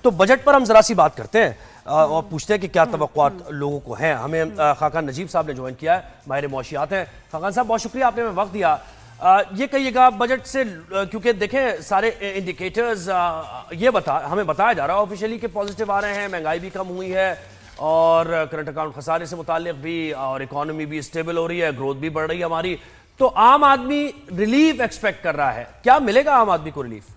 تو بجٹ پر ہم ذرا سی بات کرتے ہیں اور پوچھتے ہیں کہ کیا توقعات لوگوں کو ہیں. ہمیں خاقان نجیب صاحب نے جوائن کیا ہے, ماہر معاشیات ہیں. خاقان صاحب بہت شکریہ, آپ نے ہمیں وقت دیا. یہ کہیے گا بجٹ سے, کیونکہ دیکھیں سارے انڈیکیٹرز یہ ہمیں بتایا جا رہا ہے آفیشیلی کہ پازیٹیو آ رہے ہیں, مہنگائی بھی کم ہوئی ہے اور کرنٹ اکاؤنٹ خسارے سے متعلق بھی, اور اکانومی بھی اسٹیبل ہو رہی ہے, گروتھ بھی بڑھ رہی ہے ہماری. تو عام آدمی ریلیف ایکسپیکٹ کر رہا ہے, کیا ملے گا عام آدمی کو ریلیف؟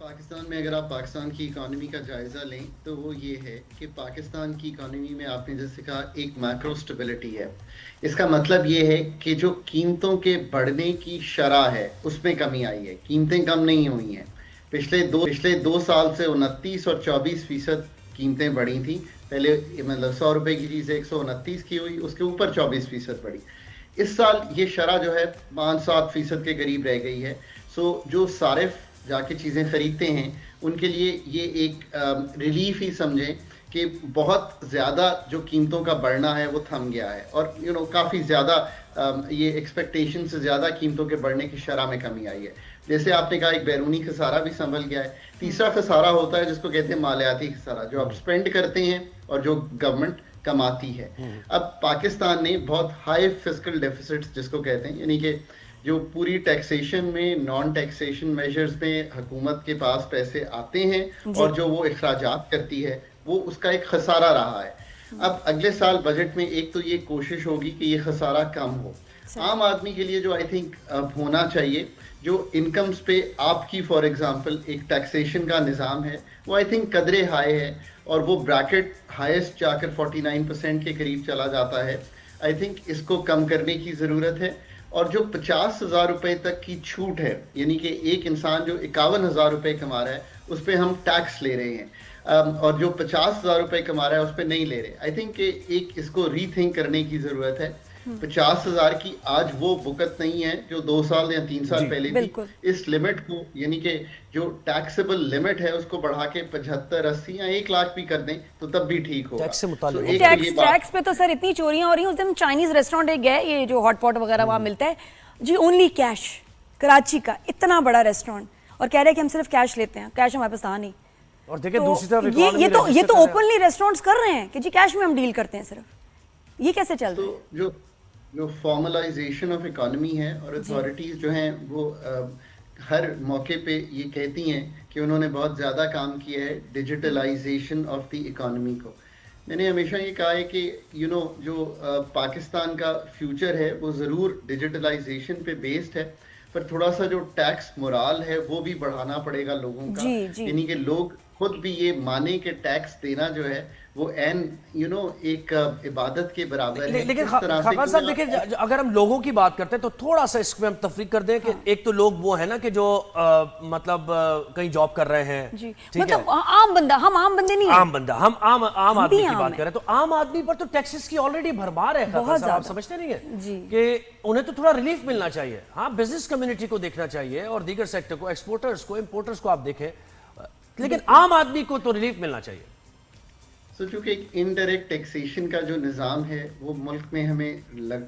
پاکستان میں اگر آپ پاکستان کی اکانومی کا جائزہ لیں تو وہ یہ ہے کہ پاکستان کی اکانومی میں آپ نے جیسے کہا ایک میکرو سٹیبلٹی ہے. اس کا مطلب یہ ہے کہ جو قیمتوں کے بڑھنے کی شرح ہے اس میں کمی آئی ہے, قیمتیں کم نہیں ہوئی ہیں. پچھلے دو سال سے 29 اور 24% قیمتیں بڑھی تھیں. پہلے مطلب 100 روپے کی چیز 129 کی ہوئی, اس کے اوپر 24% بڑھی. اس سال یہ شرح جو ہے 5-7% کے قریب رہ گئی ہے. سو جو صارف جا کے چیزیں خریدتے ہیں ان کے لیے یہ ایک ریلیف ہی سمجھیں کہ بہت زیادہ جو قیمتوں کا بڑھنا ہے وہ تھم گیا ہے, اور کافی زیادہ یہ ایکسپیکٹیشن سے زیادہ قیمتوں کے بڑھنے کی شرح میں کمی آئی ہے. جیسے آپ نے کہا ایک بیرونی خسارہ بھی سنبھل گیا ہے. تیسرا خسارہ ہوتا ہے جس کو کہتے ہیں مالیاتی خسارہ, جو آپ اسپینڈ کرتے ہیں اور جو گورنمنٹ کماتی ہے. اب پاکستان نے بہت ہائی فسکل ڈیفیسٹس جس کو کہتے ہیں, یعنی کہ جو پوری ٹیکسیشن میں نان ٹیکسیشن میجرز میں حکومت کے پاس پیسے آتے ہیں اور جو وہ اخراجات کرتی ہے وہ اس کا ایک خسارہ رہا ہے. اب اگلے سال بجٹ میں ایک تو یہ کوشش ہوگی کہ یہ خسارہ کم ہو. عام آدمی کے لیے جو آئی تھنک ہونا چاہیے, جو انکمز پہ آپ کی فار ایگزامپل ایک ٹیکسیشن کا نظام ہے وہ آئی تھنک قدرے ہائی ہے, اور وہ بریکٹ ہائیسٹ جا کر 49% کے قریب چلا جاتا ہے. آئی تھنک اس کو کم کرنے کی ضرورت ہے. اور جو 50,000 روپے تک کی چھوٹ ہے, یعنی کہ ایک انسان جو 51,000 روپے کما رہا ہے اس پہ ہم ٹیکس لے رہے ہیں, اور جو 50,000 روپے کما رہا ہے اس پہ نہیں لے رہے. آئی تھنک کہ ایک اس کو ری تھنک کرنے کی ضرورت ہے. 50,000 کی آج وہ بکت نہیں ہے جو 2 سال یا 3 سال پہلے تھی. اس لمٹ کو, یعنی کہ جو ٹیکسیبل لمٹ ہے اس کو بڑھا کے 75, 80 یا 1 لاکھ بھی کر دیں تو تب بھی ٹھیک ہوگا. ٹیکس پہ تو سر اتنی چوریاں ہو رہی ہیں. اس دن چائنیز ریسٹورینٹ ایک گئے, یہ جو ہاٹ پاٹ وغیرہ وہاں ملتا ہے جی, اونلی کیش, کراچی کا اتنا بڑا ریسٹورینٹ, اور کہہ رہے ہیں کہ ہم صرف کیش لیتے ہیں, کیش ہمارے پاس نہیں. اور دیکھیں دوسری طرف یہ تو اوپنلی ریسٹورینٹس کر رہے ہیں کہ جی کیش میں ہم ڈیل کرتے ہیں صرف. یہ کیسے چل رہا ہے؟ جو فارملائزیشن آف اکانومی ہے, اور اتھارٹیز جو ہیں وہ ہر موقع پہ یہ کہتی ہیں کہ انہوں نے بہت زیادہ کام کیا ہے ڈیجیٹلائزیشن آف دی اکانومی کو. میں نے ہمیشہ یہ کہا ہے کہ جو پاکستان کا فیوچر ہے وہ ضرور ڈیجیٹلائزیشن پہ بیسڈ ہے, پر تھوڑا سا جو ٹیکس مورال ہے وہ بھی بڑھانا پڑے گا لوگوں کا. یعنی کہ لوگ خود بھی یہ مانے کہ ٹیکس دینا جو ہے وہ ایک عبادت کے برابر ہے. لیکن خاقان صاحب دیکھیں, اگر ہم لوگوں کی بات کرتے ہیں تو تھوڑا سا اس میں ہم تفریق کر دیں کہ ایک تو لوگ وہ ہیں نا کہ جو مطلب کہیں جاب کر رہے ہیں, مطلب عام بندہ, ہم عام بندے نہیں ہیں, عام بندہ, ہم عام آدمی کی بات کر رہے ہیں. تو عام آدمی پر تو ٹیکسز کی آلریڈی بھرمار ہے. آپ سمجھتے نہیں ہیں کہ انہیں تو تھوڑا ریلیف ملنا چاہیے. ہاں, بزنس کمیونٹی کو دیکھنا چاہیے اور دیگر سیکٹر کو, ایکسپورٹرز کو, امپورٹرز کو آپ دیکھیں, لیکن عام آدمی کو تو ریلیف ملنا چاہیے. چونکہ ایک انڈائریکٹ ٹیکسیشن کا جو نظام ہے وہ ملک میں ہمیں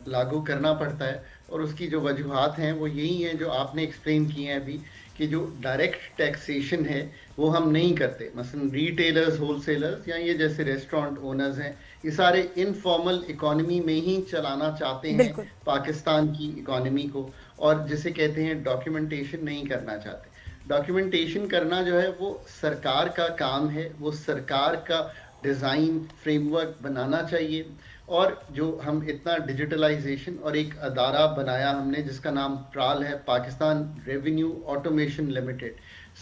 لاگو کرنا پڑتا ہے, اور اس کی جو وجوہات ہیں وہ یہی ہیں جو آپ نے ایکسپلین کی ہیں ابھی, کہ جو ڈائریکٹ ٹیکسیشن ہے وہ ہم نہیں کرتے. مثلا ریٹیلرز, ہول سیلرز, یا یہ جیسے ریسٹورینٹ اونرز ہیں, یہ سارے انفارمل اکانومی میں ہی چلانا چاہتے ہیں پاکستان کی اکانومی کو, اور جسے کہتے ہیں ڈاکیومنٹیشن نہیں کرنا چاہتے. ڈاکیومنٹیشن کرنا جو ہے وہ سرکار کا کام ہے, وہ سرکار کا ڈیزائن فریم ورک بنانا چاہیے. اور جو ہم اتنا ڈیجیٹلائزیشن اور ایک ادارہ بنایا ہم نے جس کا نام پرال ہے, پاکستان ریونیو آٹومیشن لمیٹڈ.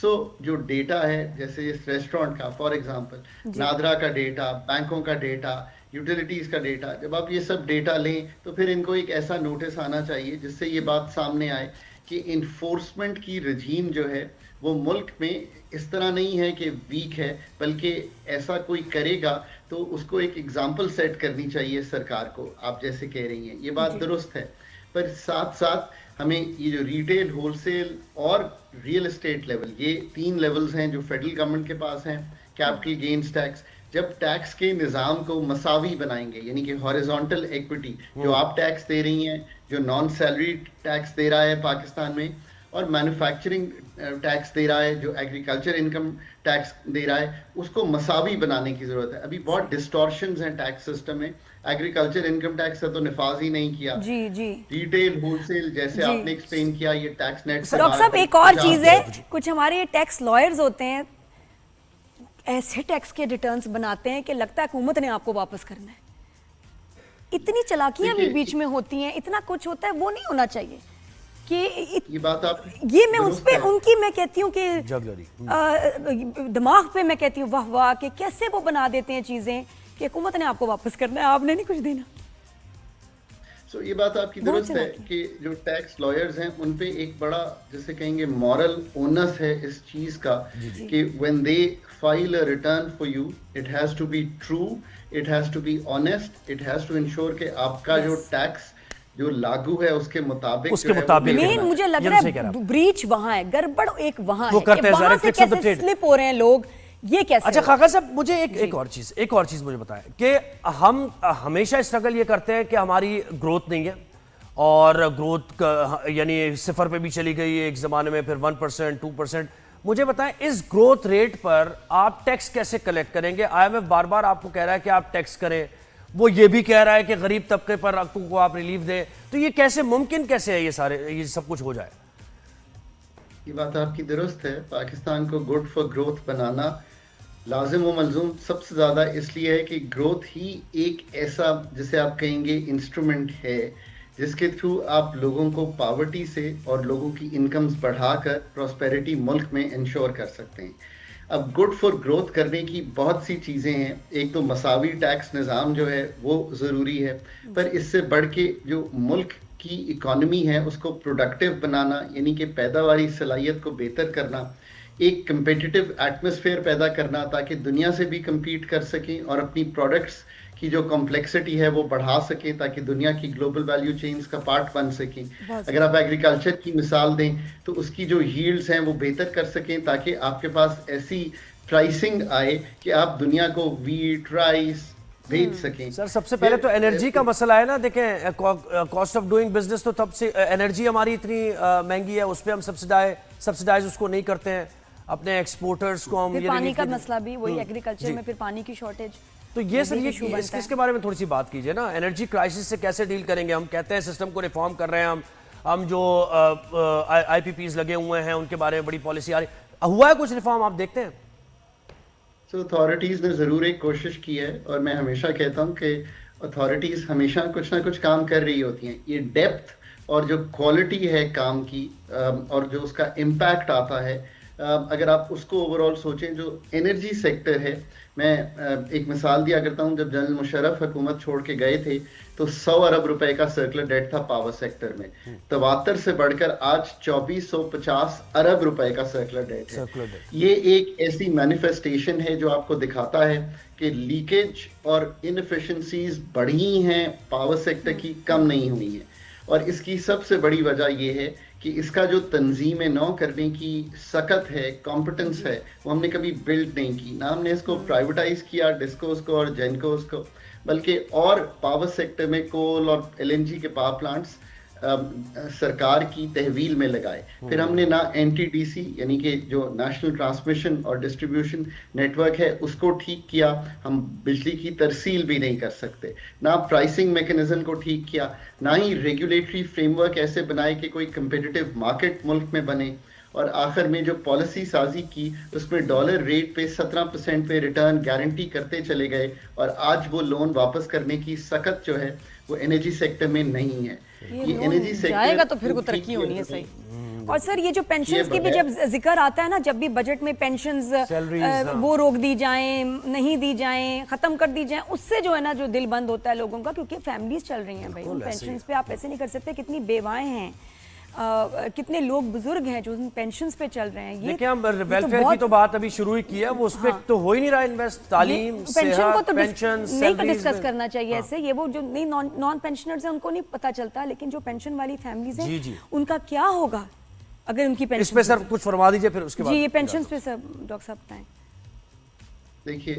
سو جو ڈیٹا ہے جیسے اس ریسٹورینٹ کا فار ایگزامپل نادرا کا ڈیٹا, بینکوں کا ڈیٹا, یوٹیلیٹیز کا ڈیٹا, جب آپ یہ سب ڈیٹا لیں تو پھر ان کو ایک ایسا نوٹس آنا چاہیے جس سے یہ بات سامنے آئے کہ انفورسمنٹ کی رجیم جو ہے وہ ملک میں اس طرح نہیں ہے کہ ویک ہے, بلکہ ایسا کوئی کرے گا تو اس کو ایک ایگزامپل سیٹ کرنی چاہیے سرکار کو. آپ جیسے کہہ رہی ہیں یہ بات درست ہے, پر ساتھ ساتھ ہمیں یہ جو ریٹیل, ہول سیل اور ریئل اسٹیٹ لیول, یہ 3 لیولز ہیں جو فیڈرل گورنمنٹ کے پاس ہیں. کیپٹل گینز ٹیکس, جب ٹیکس کے نظام کو مساوی بنائیں گے, یعنی کہ ہاریزونٹل ایکوٹی, جو آپ ٹیکس دے رہی ہیں, جو نان سیلری ٹیکس دے رہا ہے پاکستان میں, اور مینوفیکچرنگ ٹیکس دے رہا ہے, جو ایگریکلچر انکم ٹیکس دے رہا ہے, اس کو مساوی بنانے کی ضرورت ہے. ابھی بہت ڈسٹورشنز ہیں ٹیکس سسٹم میں. ایگریکلچر انکم ٹیکس سے تو نفاذ ہی نہیں کیا. جی جی ریٹیل ہول سیل جیسے آپ نے ایکسپلین کیا, یہ ٹیکس نیٹ سے ڈاکٹر صاحب ایک اور چیز ہے, کچھ ہمارے ٹیکس لائرز ہوتے ہیں ایسے ٹیکس کے ریٹرنز بناتے ہیں کہ لگتا ہے حکومت نے آپ کو واپس کرنا ہے. اتنی چلاکیاں بھی بیچ میں ہوتی ہیں, اتنا کچھ ہوتا ہے, وہ نہیں ہونا چاہیے. کہ یہ بات آپ یہ میں اس پہ ان کی میں کہتی ہوں کہ دماغ پہ میں کہتی ہوں واہ واہ کہ کیسے وہ بنا دیتے ہیں چیزیں کہ حکومت نے آپ کو واپس کرنا ہے, آپ نے نہیں کچھ دینا. سو یہ بات آپ کی درست ہے کہ جو ٹیکس لائرز ہیں ان پہ ایک بڑا جیسے کہیں گے مورل اونس ہے اس چیز کا کہ when they file a return for you, it has to be true, it has to be honest, it has to ensure کہ آپ کا جو ٹیکس جو لاگو ہے اس کے مطابق مین مجھے لگ رہا ہے بریچ وہاں ہے, گڑبڑ ایک وہاں ہے کہ وہاں سے کیسے سلپ ہو رہے ہیں لوگ, یہ کیسے. اچھا خاقان صاحب مجھے ایک اور چیز مجھے بتائیں کہ ہم ہمیشہ اسٹرگل یہ کرتے ہیں کہ ہماری گروتھ نہیں ہے, اور گروتھ یعنی صفر پہ بھی چلی گئی ایک زمانے میں, پھر 1%, 2%. مجھے بتائیں اس گروتھ ریٹ پر آپ ٹیکس کیسے کلیکٹ کریں گے؟ آئی ایم ایف بار بار آپ کو کہہ رہا ہے کہ آپ ٹیکس کریں, وہ یہ بھی کہہ رہا ہے کہ غریب طبقے پر کو آپ ریلیف دیں, تو یہ کیسے ممکن کیسے ہے یہ سب کچھ ہو جائے؟ یہ بات آپ کی درست ہے. پاکستان کو گڈ فار گروتھ بنانا لازم و ملزوم سب سے زیادہ اس لیے ہے کہ گروتھ ہی ایک ایسا جسے آپ کہیں گے انسٹرومنٹ ہے جس کے تھرو آپ لوگوں کو پاورٹی سے اور لوگوں کی انکمز بڑھا کر پراسپیرٹی ملک میں انشور کر سکتے ہیں. اب گڈ فار گروتھ کرنے کی بہت سی چیزیں ہیں. ایک تو مساوی ٹیکس نظام جو ہے وہ ضروری ہے, پر اس سے بڑھ کے جو ملک کی اکانومی ہے اس کو پروڈکٹیو بنانا, یعنی کہ پیداواری صلاحیت کو بہتر کرنا, ایک کمپیٹیٹیو ایٹماسفیئر پیدا کرنا تاکہ دنیا سے بھی کمپیٹ کر سکیں اور اپنی پروڈکٹس کی جو کمپلیکسٹی ہے وہ بڑھا سکیں تاکہ دنیا کی گلوبل ویلیو چینز کا پارٹ بن سکیں. اگر آپ ایگریکلچر کی مثال دیں تو اس کی جو ہیلڈز ہیں وہ بہتر کر سکیں تاکہ آپ کے پاس ایسی پرائسنگ آئے کہ آپ دنیا کو ویٹ, رائس بھیج سکیں. سر سب سے پہلے تو انرجی کا مسئلہ ہے نا, دیکھیں کاسٹ آف ڈوئنگ بزنس تو تب سے انرجی ہماری اتنی مہنگی ہے, اس پہ ہم سبسیڈائز اس کو نہیں کرتے ہیں اپنے ایکسپورٹرز کو. ہم پانی کا مسئلہ بھی وہی ایگریکلچر میں, پھر پانی کی شارٹیج. تو یہ سر یہ اس کے بارے میں تھوڑی سی بات کیجئے نا, انرجی کرائسس سے کیسے ڈیل کریں گے؟ ہم کہتے ہیں سسٹم کو ریفارم کر رہے ہیں, ہم جو آئی پی پیز لگے ہوئے ہیں ان کے بارے میں بڑی پالیسی آ رہی, ہوا ہے کچھ ریفارم آپ دیکھتے ہیں؟ اتھارٹیز نے ضرور ایک کوشش کی ہے, اور میں ہمیشہ کہتا ہوں کہ اتھارٹیز ہمیشہ کچھ نہ کچھ کام کر رہی ہوتی ہیں. یہ ڈیپتھ اور جو کوالٹی ہے کام کی اور جو اس کا امپیکٹ آتا ہے, اگر آپ اس کو اوور آل سوچیں, جو انرجی سیکٹر ہے, میں ایک مثال دیا کرتا ہوں. جب جنرل مشرف حکومت چھوڑ کے گئے تھے تو 100 ارب روپے کا سرکولر ڈیٹ تھا پاور سیکٹر میں, 73 سے بڑھ کر آج 2450 ارب روپے کا سرکولر ڈیٹ ہے. یہ ایک ایسی مینیفیسٹیشن ہے جو آپ کو دکھاتا ہے کہ لیکیج اور انفیشنسیز بڑھی ہیں پاور سیکٹر کی, کم نہیں ہوئی ہیں. اور اس کی سب سے بڑی وجہ یہ ہے کہ اس کا جو تنظیم نو کرنے کی سکت ہے, کمپٹنس ہے, وہ ہم نے کبھی بلڈ نہیں کی. نہ ہم نے اس کو پرائیویٹائز کیا ڈسکوز کو اور جینکوز کو, بلکہ اور پاور سیکٹر میں کول اور ایل این جی کے پاور پلانٹس سرکار کی تحویل میں لگائے. پھر ہم نے نہ این ٹی ڈی سی یعنی کہ جو نیشنل ٹرانسمیشن اور ڈسٹریبیوشن نیٹ ورک ہے اس کو ٹھیک کیا, ہم بجلی کی ترسیل بھی نہیں کر سکتے, نہ پرائسنگ میکنزم کو ٹھیک کیا, نہ ہی ریگولیٹری فریم ورک ایسے بنائے کہ کوئی کمپیٹیٹیو مارکیٹ ملک میں بنے, اور آخر میں جو پالیسی سازی کی اس میں ڈالر ریٹ پہ 17% پہ ریٹرن گارنٹی کرتے چلے گئے, اور آج وہ لون واپس کرنے کی سکت جو ہے وہ انرجی سیکٹر میں نہیں ہے. یہ انرجی سیکٹر جائے گا تو پھر کوئی ترقی ہونی ہے. صحیح. اور سر یہ جو پینشنز کی بھی جب ذکر آتا ہے نا, جب بھی بجٹ میں پینشنز وہ روک دی جائیں, نہیں دی جائیں, ختم کر دی جائیں, اس سے جو ہے نا جو دل بند ہوتا ہے لوگوں کا, کیونکہ فیملیز چل رہی ہیں بھائی, پینشنز پہ آپ ایسے نہیں کر سکتے. کتنی بیوائیں ہیں, کتنے لوگ بزرگ ہیں جو پینشنز پہ چل رہے ہیں. یہ دیکھیں ہم ویلفیئر کی تو بات ابھی شروع ہی کی ہے, وہ اس پہ تو ہو ہی نہیں رہا انویسٹ. تعلیم, صحت, پینشن, نہیں ڈسکس کرنا چاہیے ایسے. یہ وہ جو نان پینشنرز ہیں ان کو نہیں پتا چلتا, لیکن جو پینشن والی فیملیز ہیں ان کا کیا ہوگا اگر ان کی پینشن. اس پہ سر کچھ فرما دیجئے پھر اس کے بعد. جی یہ پینشنز پہ سر ڈاکٹر صاحب بتائیں. دیکھیے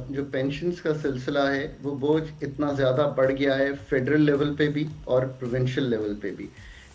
جو پینشنز کا سلسلہ ہے وہ بوجھ اتنا زیادہ بڑھ گیا ہے فیڈرل لیول پہ بھی اور پروونشل لیول پہ بھی.